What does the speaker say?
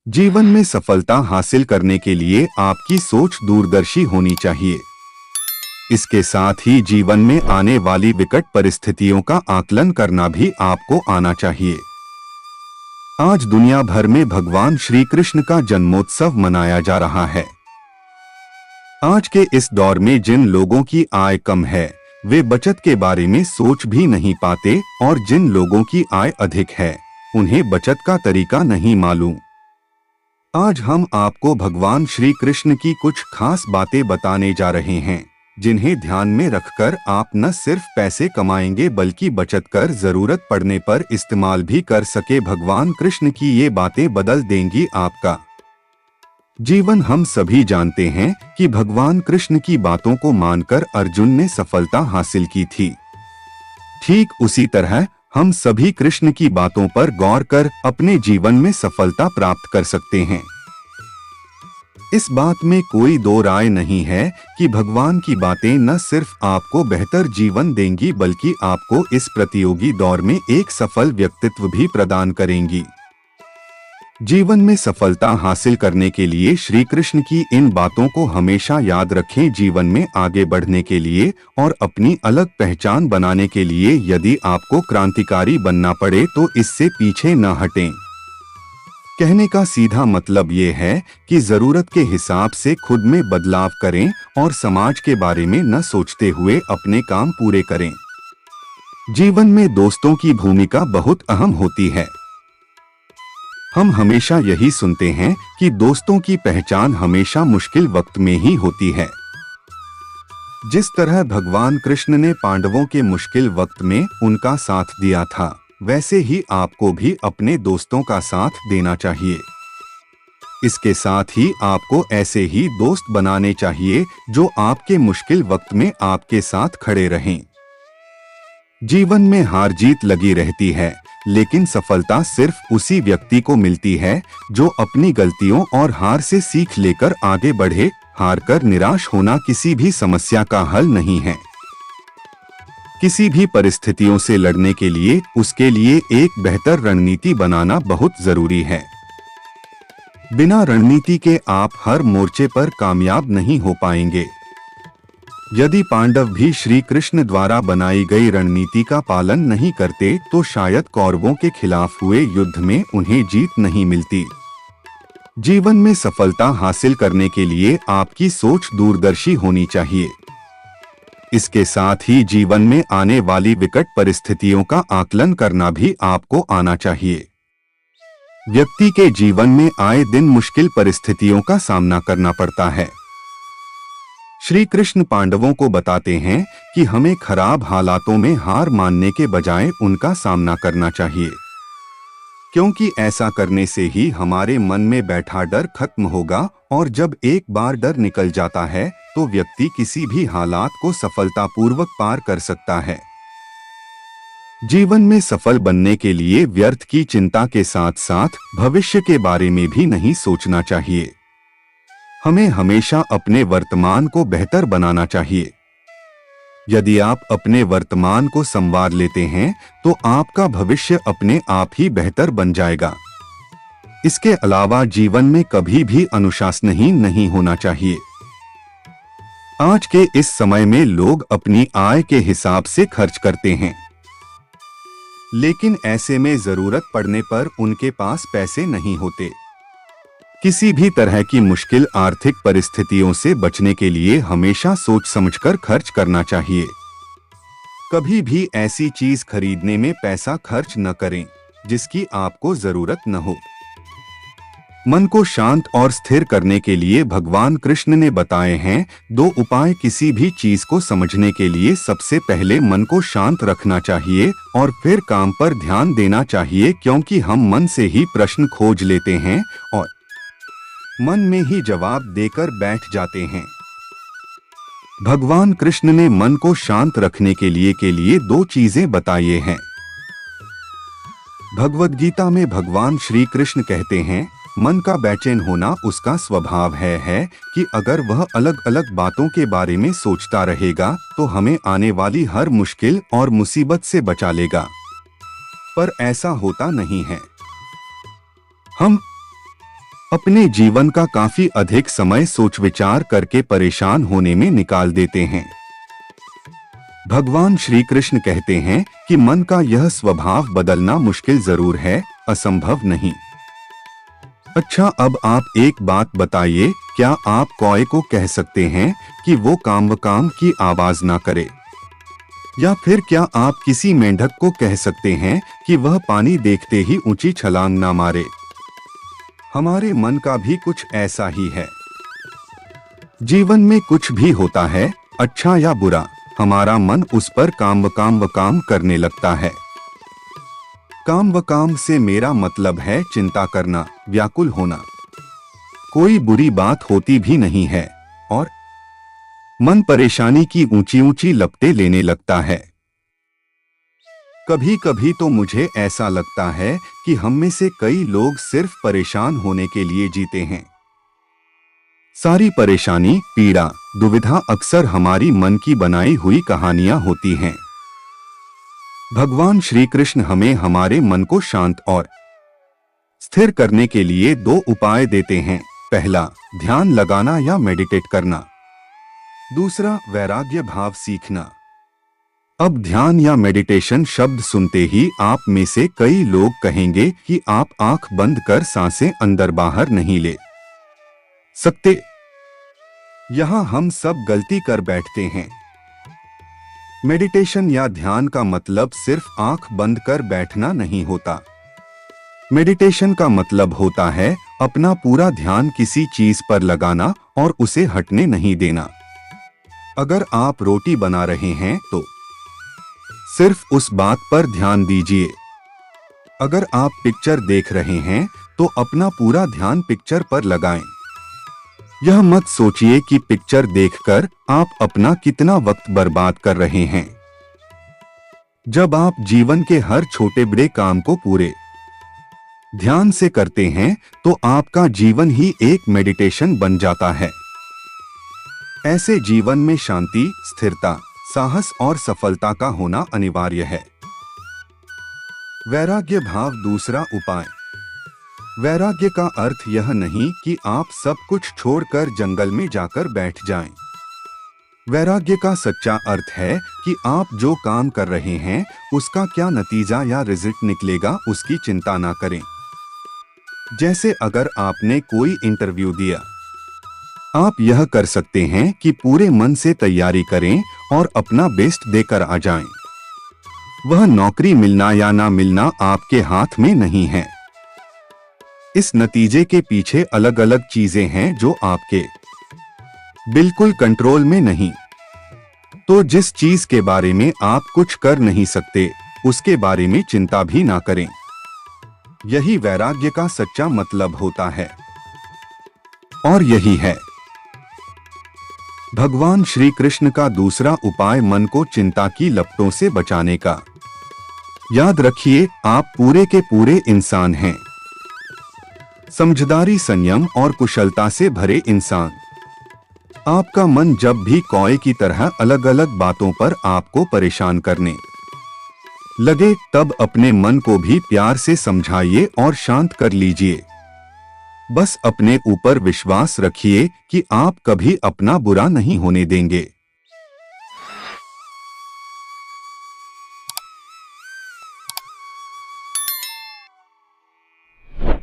जीवन में सफलता हासिल करने के लिए आपकी सोच दूरदर्शी होनी चाहिए। इसके साथ ही जीवन में आने वाली विकट परिस्थितियों का आकलन करना भी आपको आना चाहिए। आज दुनिया भर में भगवान श्री कृष्ण का जन्मोत्सव मनाया जा रहा है। आज के इस दौर में जिन लोगों की आय कम है वे बचत के बारे में सोच भी नहीं पाते और जिन लोगों की आय अधिक है उन्हें बचत का तरीका नहीं मालूम। आज हम आपको भगवान श्री कृष्ण की कुछ खास बातें बताने जा रहे हैं जिन्हें ध्यान में रखकर आप न सिर्फ पैसे कमाएंगे बल्कि बचत कर जरूरत पड़ने पर इस्तेमाल भी कर सके। भगवान कृष्ण की ये बातें बदल देंगी आपका जीवन। हम सभी जानते हैं कि भगवान कृष्ण की बातों को मानकर अर्जुन ने सफलता हासिल की थी। ठीक उसी तरह हम सभी कृष्ण की बातों पर गौर कर अपने जीवन में सफलता प्राप्त कर सकते हैं। इस बात में कोई दो राय नहीं है कि भगवान की बातें न सिर्फ आपको बेहतर जीवन देंगी बल्कि आपको इस प्रतियोगी दौर में एक सफल व्यक्तित्व भी प्रदान करेंगी। जीवन में सफलता हासिल करने के लिए श्री कृष्ण की इन बातों को हमेशा याद रखें। जीवन में आगे बढ़ने के लिए और अपनी अलग पहचान बनाने के लिए यदि आपको क्रांतिकारी बनना पड़े तो इससे पीछे न हटें। कहने का सीधा मतलब ये है कि जरूरत के हिसाब से खुद में बदलाव करें और समाज के बारे में न सोचते हुए अपने काम पूरे करें। जीवन में दोस्तों की भूमिका बहुत अहम होती है। हम हमेशा यही सुनते हैं कि दोस्तों की पहचान हमेशा मुश्किल वक्त में ही होती है। जिस तरह भगवान कृष्ण ने पांडवों के मुश्किल वक्त में उनका साथ दिया था वैसे ही आपको भी अपने दोस्तों का साथ देना चाहिए। इसके साथ ही आपको ऐसे ही दोस्त बनाने चाहिए जो आपके मुश्किल वक्त में आपके साथ खड़े रहें। जीवन में हार जीत लगी रहती है लेकिन सफलता सिर्फ उसी व्यक्ति को मिलती है जो अपनी गलतियों और हार से सीख लेकर आगे बढ़े। हार कर निराश होना किसी भी समस्या का हल नहीं है। किसी भी परिस्थितियों से लड़ने के लिए उसके लिए एक बेहतर रणनीति बनाना बहुत जरूरी है। बिना रणनीति के आप हर मोर्चे पर कामयाब नहीं हो पाएंगे। यदि पांडव भी श्री कृष्ण द्वारा बनाई गई रणनीति का पालन नहीं करते तो शायद कौरवों के खिलाफ हुए युद्ध में उन्हें जीत नहीं मिलती। जीवन में सफलता हासिल करने के लिए आपकी सोच दूरदर्शी होनी चाहिए। इसके साथ ही जीवन में आने वाली विकट परिस्थितियों का आकलन करना भी आपको आना चाहिए। व्यक्ति के जीवन में आए दिन मुश्किल परिस्थितियों का सामना करना पड़ता है। श्री कृष्ण पांडवों को बताते हैं कि हमें खराब हालातों में हार मानने के बजाय उनका सामना करना चाहिए, क्योंकि ऐसा करने से ही हमारे मन में बैठा डर खत्म होगा और जब एक बार डर निकल जाता है तो व्यक्ति किसी भी हालात को सफलतापूर्वक पार कर सकता है। जीवन में सफल बनने के लिए व्यर्थ की चिंता के साथ साथ भविष्य के बारे में भी नहीं सोचना चाहिए। हमें हमेशा अपने वर्तमान को बेहतर बनाना चाहिए। यदि आप अपने वर्तमान को संवार लेते हैं तो आपका भविष्य अपने आप ही बेहतर बन जाएगा। इसके अलावा जीवन में कभी भी अनुशासनहीन नहीं होना चाहिए। आज के इस समय में लोग अपनी आय के हिसाब से खर्च करते हैं, लेकिन ऐसे में जरूरत पड़ने पर उनके पास पैसे नहीं होते। किसी भी तरह की मुश्किल आर्थिक परिस्थितियों से बचने के लिए हमेशा सोच समझकर खर्च करना चाहिए। कभी भी ऐसी चीज खरीदने में पैसा खर्च न करें जिसकी आपको जरूरत न हो। मन को शांत और स्थिर करने के लिए भगवान कृष्ण ने बताए हैं 2 उपाय। किसी भी चीज को समझने के लिए सबसे पहले मन को शांत रखना चाहिए और फिर काम पर ध्यान देना चाहिए, क्योंकि हम मन से ही प्रश्न खोज लेते हैं और मन में ही जवाब देकर बैठ जाते हैं। भगवान कृष्ण ने मन को शांत रखने के लिए 2 चीजें बताई हैं। भगवद गीता में भगवान श्री कृष्ण कहते हैं मन का बेचैन होना उसका स्वभाव है कि अगर वह अलग अलग बातों के बारे में सोचता रहेगा तो हमें आने वाली हर मुश्किल और मुसीबत से बचा लेगा, पर ऐसा होता नहीं है। हम अपने जीवन का काफी अधिक समय सोच विचार करके परेशान होने में निकाल देते हैं। भगवान श्री कृष्ण कहते हैं कि मन का यह स्वभाव बदलना मुश्किल जरूर है, असंभव नहीं। अच्छा, अब आप एक बात बताइए, क्या आप कौए को कह सकते हैं कि वो काम की आवाज ना करे? या फिर क्या आप किसी मेंढक को कह सकते हैं कि वह पानी देखते ही ऊंची छलांग ना मारे? हमारे मन का भी कुछ ऐसा ही है। जीवन में कुछ भी होता है, अच्छा या बुरा, हमारा मन उस पर काम करने लगता है। काम से मेरा मतलब है चिंता करना, व्याकुल होना। कोई बुरी बात होती भी नहीं है और मन परेशानी की ऊंची ऊंची लपटें लेने लगता है। कभी कभी तो मुझे ऐसा लगता है कि हम में से कई लोग सिर्फ परेशान होने के लिए जीते हैं। सारी परेशानी, पीड़ा, दुविधा अक्सर हमारी मन की बनाई हुई कहानियां होती हैं। भगवान श्री कृष्ण हमें हमारे मन को शांत और स्थिर करने के लिए 2 उपाय देते हैं। पहला, ध्यान लगाना या मेडिटेट करना। दूसरा, वैराग्य भाव सीखना। अब ध्यान या मेडिटेशन शब्द सुनते ही आप में से कई लोग कहेंगे कि आप आंख बंद कर सांसें अंदर बाहर नहीं ले सकते। यहां हम सब गलती कर बैठते हैं। मेडिटेशन या ध्यान का मतलब सिर्फ आंख बंद कर बैठना नहीं होता। मेडिटेशन का मतलब होता है अपना पूरा ध्यान किसी चीज पर लगाना और उसे हटने नहीं देना। अगर आप रोटी बना रहे हैं तो सिर्फ उस बात पर ध्यान दीजिए। अगर आप पिक्चर देख रहे हैं तो अपना पूरा ध्यान पिक्चर पर लगाएं। यह मत सोचिए कि पिक्चर देखकर आप अपना कितना वक्त बर्बाद कर रहे हैं। जब आप जीवन के हर छोटे बड़े काम को पूरे ध्यान से करते हैं तो आपका जीवन ही एक मेडिटेशन बन जाता है। ऐसे जीवन में शांति, स्थिरता, साहस और सफलता का होना अनिवार्य है। वैराग्य भाव दूसरा उपाय। वैराग्य का अर्थ यह नहीं कि आप सब कुछ छोड़कर जंगल में जाकर बैठ जाएं। वैराग्य का सच्चा अर्थ है कि आप जो काम कर रहे हैं उसका क्या नतीजा या रिजल्ट निकलेगा उसकी चिंता ना करें। जैसे अगर आपने कोई इंटरव्यू दिया, आप यह कर सकते हैं कि पूरे मन से तैयारी करें और अपना बेस्ट देकर आ जाएं। वह नौकरी मिलना या ना मिलना आपके हाथ में नहीं है। इस नतीजे के पीछे अलग अलग चीजें हैं जो आपके बिल्कुल कंट्रोल में नहीं। तो जिस चीज के बारे में आप कुछ कर नहीं सकते उसके बारे में चिंता भी ना करें। यही वैराग्य का सच्चा मतलब होता है। और यही है भगवान श्री कृष्ण का दूसरा उपाय मन को चिंता की लपटों से बचाने का। याद रखिए, आप पूरे के पूरे इंसान हैं। समझदारी, संयम और कुशलता से भरे इंसान। आपका मन जब भी कौए की तरह अलग अलग बातों पर आपको परेशान करने लगे तब अपने मन को भी प्यार से समझाइए और शांत कर लीजिए। बस अपने ऊपर विश्वास रखिए कि आप कभी अपना बुरा नहीं होने देंगे।